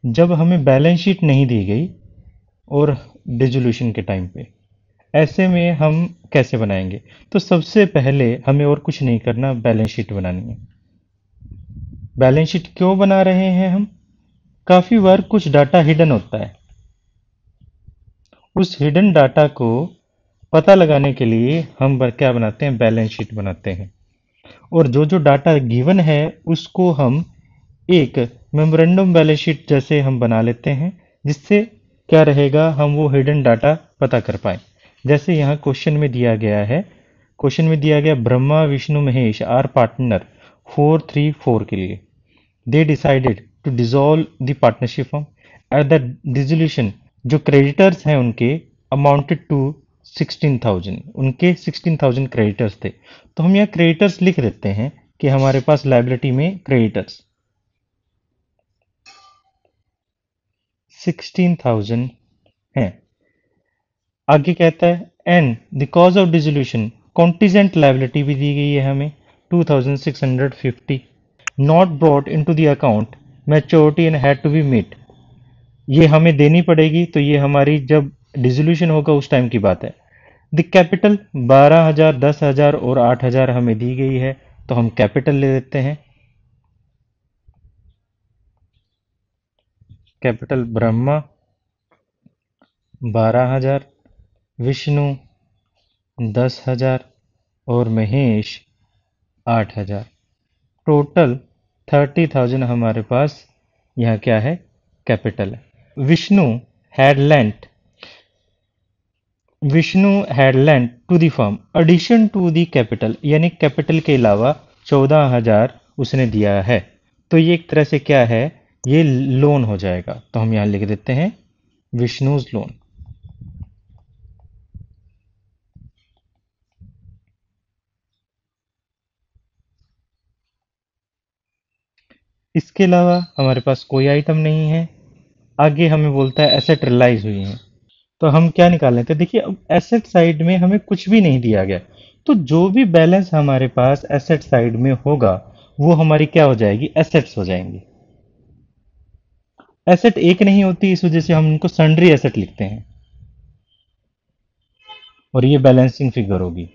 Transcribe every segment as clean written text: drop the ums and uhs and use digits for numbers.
जब हमें balance sheet नहीं दी गई और डिसोल्यूशन के टाइम पे, ऐसे में हम कैसे बनाएंगे? तो सबसे पहले हमें और कुछ नहीं करना, बैलेंस शीट बनानी है। बैलेंस शीट क्यों बना रहे हैं हम? काफी बार कुछ डाटा हिडन होता है, उस हिडन डाटा को पता लगाने के लिए हम क्या बनाते हैं, बैलेंस शीट बनाते हैं। और जो जो डाटा गिवन है उसको हम एक मेमोरेंडम बैलेंस शीट जैसे हम बना लेते हैं, जिससे क्या रहेगा, हम वो हिडन डाटा पता कर पाए। जैसे यहाँ क्वेश्चन में दिया गया है, क्वेश्चन में दिया गया ब्रह्मा विष्णु महेश आर पार्टनर 434 के लिए। They decided to dissolve the partnership firm at the dissolution. जो क्रेडिटर्स हैं उनके अमाउंटेड टू 16,000, उनके 16,000 क्रेडिटर्स थे। तो हम यहाँ क्रेडिटर्स लिख देते हैं कि हमारे पास लाइबिलिटी में क्रेडिटर्स 16,000 हैं। आगे कहता है and the cause of dissolution, contingent liability भी दी गई है हमें 2,650, not brought into the account, maturity and had to be meet. ये हमें देनी पड़ेगी, तो ये हमारी जब डिसोल्यूशन होगा उस टाइम की बात है। द कैपिटल 12,000, 10,000 और 8,000 हमें दी गई है, तो हम कैपिटल ले लेते हैं। कैपिटल ब्रह्मा 12,000, विष्णु 10,000 और महेश 8,000। टोटल 30,000 हमारे पास यहाँ क्या है, कैपिटल है। Vishnu had lent to the firm addition to the capital, यानी कैपिटल के अलावा 14,000 उसने दिया है। तो ये एक तरह से क्या है, ये लोन हो जाएगा। तो हम यहाँ लिख देते हैं विष्णुज लोन। इसके अलावा हमारे पास कोई आइटम नहीं है। आगे हमें बोलता है एसेट रियलाइज हुई है, तो हम क्या निकाल लेते हैं? देखिए, अब एसेट साइड में हमें कुछ भी नहीं दिया गया, तो जो भी बैलेंस हमारे पास एसेट साइड में होगा वो हमारी क्या हो जाएगी, एसेट्स हो जाएंगी। एसेट एक नहीं होती, इस वजह से हम उनको सन्ड्री एसेट लिखते हैं, और ये बैलेंसिंग फिगर होगी।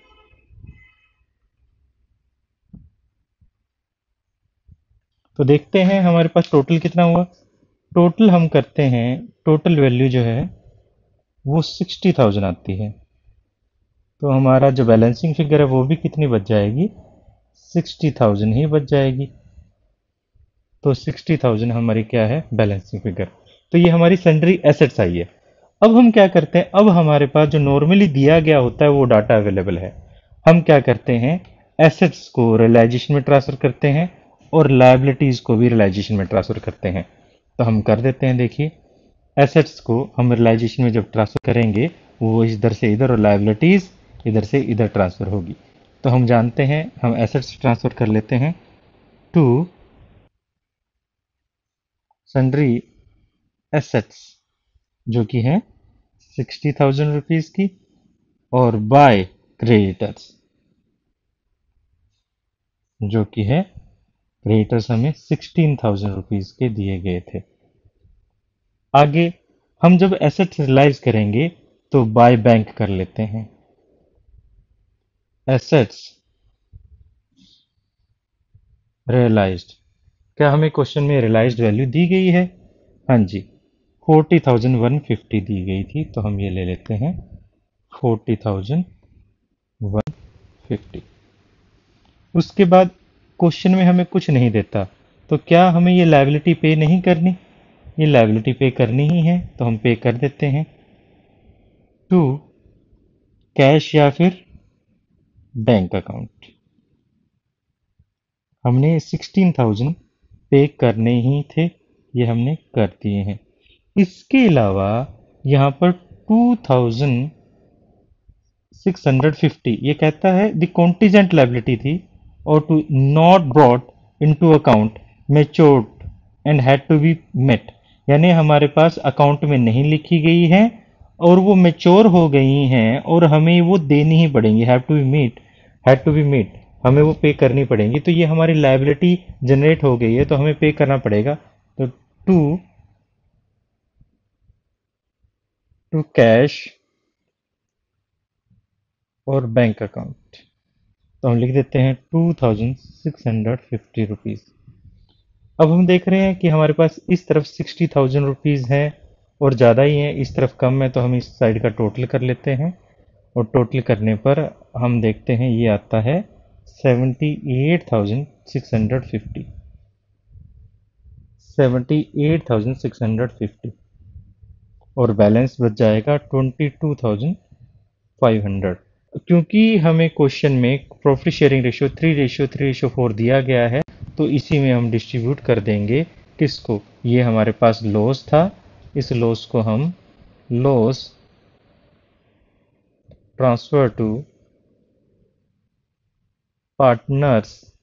तो देखते हैं हमारे पास टोटल कितना हुआ। टोटल हम करते हैं, टोटल वैल्यू जो है वो 60,000 आती है। तो हमारा जो बैलेंसिंग फिगर है वो भी कितनी बच जाएगी, 60,000 ही बच जाएगी। तो 60,000 हमारी क्या है, बैलेंसिंग फिगर। तो ये हमारी सन्ड्री एसेट्स आई है। अब हम क्या करते हैं, अब हमारे पास जो नॉर्मली दिया गया होता है वो डाटा अवेलेबल है। हम क्या करते हैं, एसेट्स को रियलाइजेशन में ट्रांसफर करते हैं और लायबिलिटीज को भी रियलाइजेशन में ट्रांसफर करते हैं। तो हम कर देते हैं, देखिए एसेट्स को हम रियलाइजेशन में जब ट्रांसफर करेंगे वो इधर से इधर और लायबिलिटीज इधर से इधर ट्रांसफर होगी। तो हम जानते हैं, हम एसेट्स ट्रांसफर कर लेते हैं टू सन्ड्री एसेट्स, जो कि है 60,000 रुपीज की, और बाय क्रेडिटर्स, जो कि है क्रेडिटर्स हमें 16,000 रुपीज के दिए गए थे। आगे हम जब एसेट्स रियलाइज करेंगे तो बाय बैंक कर लेते हैं। एसेट्स रियलाइज्ड, क्या हमें क्वेश्चन में रियलाइज्ड वैल्यू दी गई है? हाँ जी, 40,150 दी गई थी, तो हम ये ले लेते हैं 40,150। उसके बाद क्वेश्चन में हमें कुछ नहीं देता, तो क्या हमें ये लायबिलिटी पे नहीं करनी? ये लायबिलिटी पे करनी ही है, तो हम पे कर देते हैं टू कैश या फिर बैंक अकाउंट। हमने 16,000 पे करने ही थे, ये हमने कर दिए हैं। इसके अलावा यहाँ पर 2,650 ये कहता है द कॉन्टीजेंट लायबिलिटी थी, और to not brought into account matured and had to be met, यानी हमारे पास अकाउंट में नहीं लिखी गई है और वो मेच्योर हो गई हैं और हमें वो देनी ही पड़ेंगी। हैड टू बी मीट, हमें वो पे करनी पड़ेंगी। तो ये हमारी लायबिलिटी जनरेट हो गई है, तो हमें पे करना पड़ेगा। तो टू टू कैश और बैंक अकाउंट। तो हम लिख देते हैं 2650 रुपीज़। अब हम देख रहे हैं कि हमारे पास इस तरफ 60,000 रुपीज़ है और ज़्यादा ही है, इस तरफ कम है, तो हम इस साइड का टोटल कर लेते हैं। और टोटल करने पर हम देखते हैं ये आता है 78,650। 78,650 और बैलेंस बच जाएगा 22,500। क्योंकि हमें क्वेश्चन में प्रॉफिट शेयरिंग रेशियो 3:3:4 दिया गया है, तो इसी में हम डिस्ट्रीब्यूट कर देंगे किसको। ये हमारे पास लॉस था, इस लॉस को हम loss transfer to partners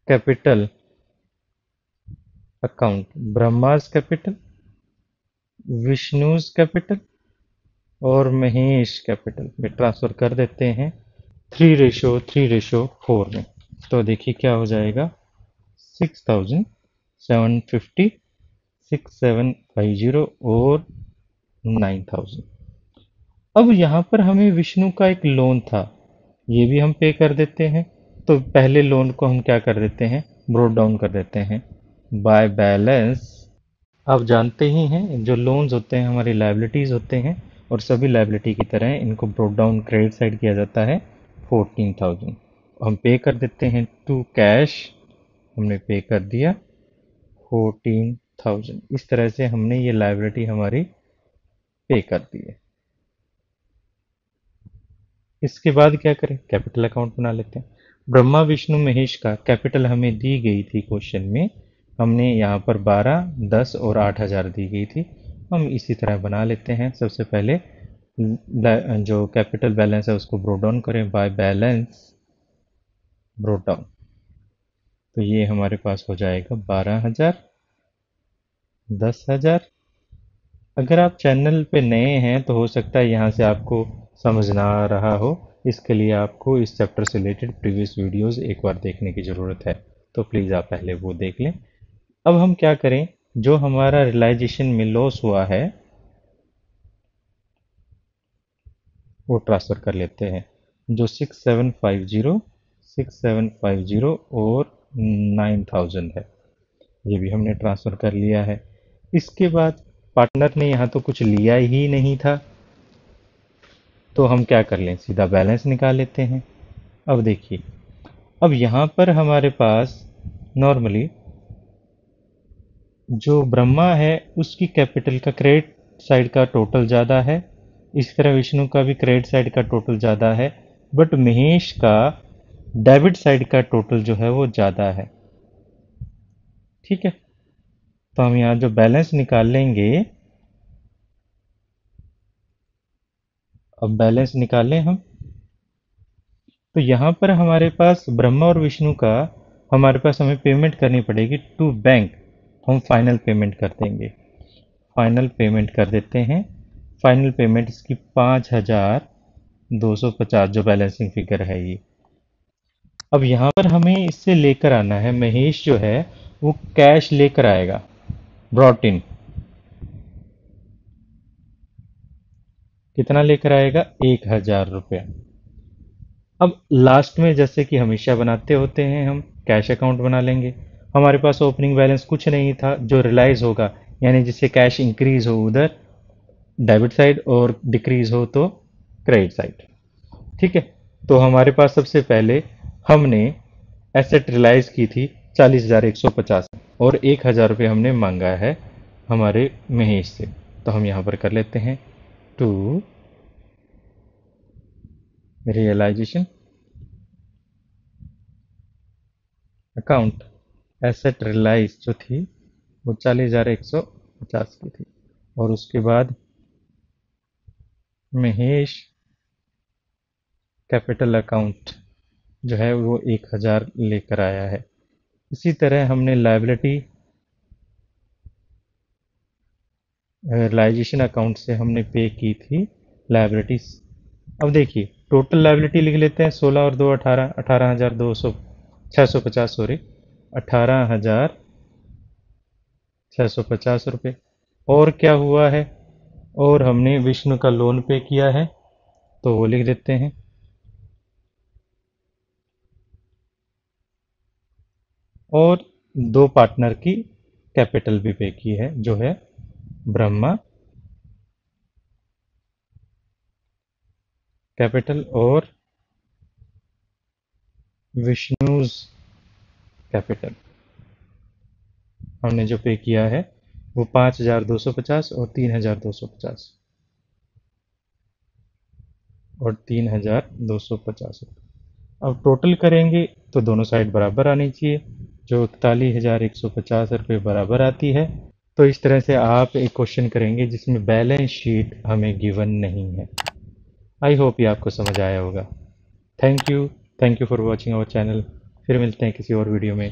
capital account, Brahma's capital, Vishnu's capital और महेश कैपिटल में ट्रांसफर कर देते हैं 3:3:4 में। तो देखिए क्या हो जाएगा, 6,750, 6,750 और 9,000। अब यहाँ पर हमें विष्णु का एक लोन था, ये भी हम पे कर देते हैं। तो पहले लोन को हम क्या कर देते हैं, ब्रोट डाउन कर देते हैं बाय बैलेंस। आप जानते ही हैं जो लोन्स होते हैं हमारी लायबिलिटीज़ होते हैं, और सभी लायबिलिटी की तरह इनको ब्रोट डाउन क्रेडिट साइड किया जाता है 14,000। हम पे कर देते हैं टू कैश, हमने पे कर दिया 14,000। इस तरह से हमने ये लायबिलिटी हमारी पे कर दी है। इसके बाद क्या करें, कैपिटल अकाउंट बना लेते हैं। ब्रह्मा विष्णु महेश का कैपिटल हमें दी गई थी क्वेश्चन में, हमने यहाँ पर 12, 10 और 8,000 दी गई थी। हम इसी तरह बना लेते हैं। सबसे पहले जो कैपिटल बैलेंस है उसको ब्रोट डाउन करें बाय बैलेंस ब्रोट डाउन। तो ये हमारे पास हो जाएगा 12,000, 10,000। अगर आप चैनल पे नए हैं तो हो सकता है यहाँ से आपको समझ ना आ रहा हो, इसके लिए आपको इस चैप्टर से रिलेटेड प्रीवियस वीडियोस एक बार देखने की ज़रूरत है, तो प्लीज़ आप पहले वो देख लें। अब हम क्या करें, जो हमारा रियलाइजेशन में लॉस हुआ है वो ट्रांसफ़र कर लेते हैं। जो 6,750 और 9,000 है, ये भी हमने ट्रांसफ़र कर लिया है। इसके बाद पार्टनर ने यहाँ तो कुछ लिया ही नहीं था, तो हम क्या कर लें, सीधा बैलेंस निकाल लेते हैं। अब देखिए, अब यहाँ पर हमारे पास नॉर्मली जो ब्रह्मा है उसकी कैपिटल का क्रेडिट साइड का टोटल ज़्यादा है, इस तरह विष्णु का भी क्रेडिट साइड का टोटल ज़्यादा है, बट महेश का डेबिट साइड का टोटल जो है वो ज़्यादा है। ठीक है, तो हम यहाँ जो बैलेंस निकाल लेंगे, अब बैलेंस निकालें हम, तो यहाँ पर हमारे पास ब्रह्मा और विष्णु का हमारे पास हमें पेमेंट करनी पड़ेगी टू बैंक। हम फाइनल पेमेंट कर देंगे, फाइनल पेमेंट कर देते हैं। फाइनल पेमेंट इसकी 5,250 जो बैलेंसिंग फिगर है ये। अब यहाँ पर हमें इससे लेकर आना है, महेश जो है वो कैश लेकर आएगा, ब्रॉट इन। कितना लेकर आएगा, 1,000 रुपया। अब लास्ट में जैसे कि हमेशा बनाते होते हैं, हम कैश अकाउंट बना लेंगे। हमारे पास ओपनिंग बैलेंस कुछ नहीं था, जो रिलाइज होगा यानी जिससे कैश इंक्रीज हो उधर डेबिट साइड और डिक्रीज हो तो क्रेडिट साइड। ठीक है, तो हमारे पास सबसे पहले हमने एसेट रिलाइज की थी 40,150 और 1,000 रुपये हमने मांगा है हमारे महेश से। तो हम यहाँ पर कर लेते हैं to realisation account. Asset realise जो थी वो 40,150 की थी, और उसके बाद महेश कैपिटल अकाउंट जो है वो 1,000 लेकर आया है। इसी तरह हमने लायबिलिटी रियलाइजेशन अकाउंट से हमने पे की थी लायबिलिटीज। अब देखिए टोटल लायबिलिटी लिख लेते हैं, 16 और 2 18, 18,200 650, सॉरी 18,650 रुपये। और क्या हुआ है, और हमने विष्णु का लोन पे किया है तो वो लिख देते हैं। और दो पार्टनर की कैपिटल भी पे की है जो है ब्रह्मा कैपिटल और विष्णुज कैपिटल। हमने जो पे किया है वो 5,250 और 3,250 और 3,250। अब टोटल करेंगे तो दोनों साइड बराबर आनी चाहिए, जो 41,150 रुपये बराबर आती है। तो इस तरह से आप एक क्वेश्चन करेंगे जिसमें बैलेंस शीट हमें गिवन नहीं है। आई होप ये आपको समझ आया होगा। Thank you for watching our channel. फिर मिलते हैं किसी और वीडियो में।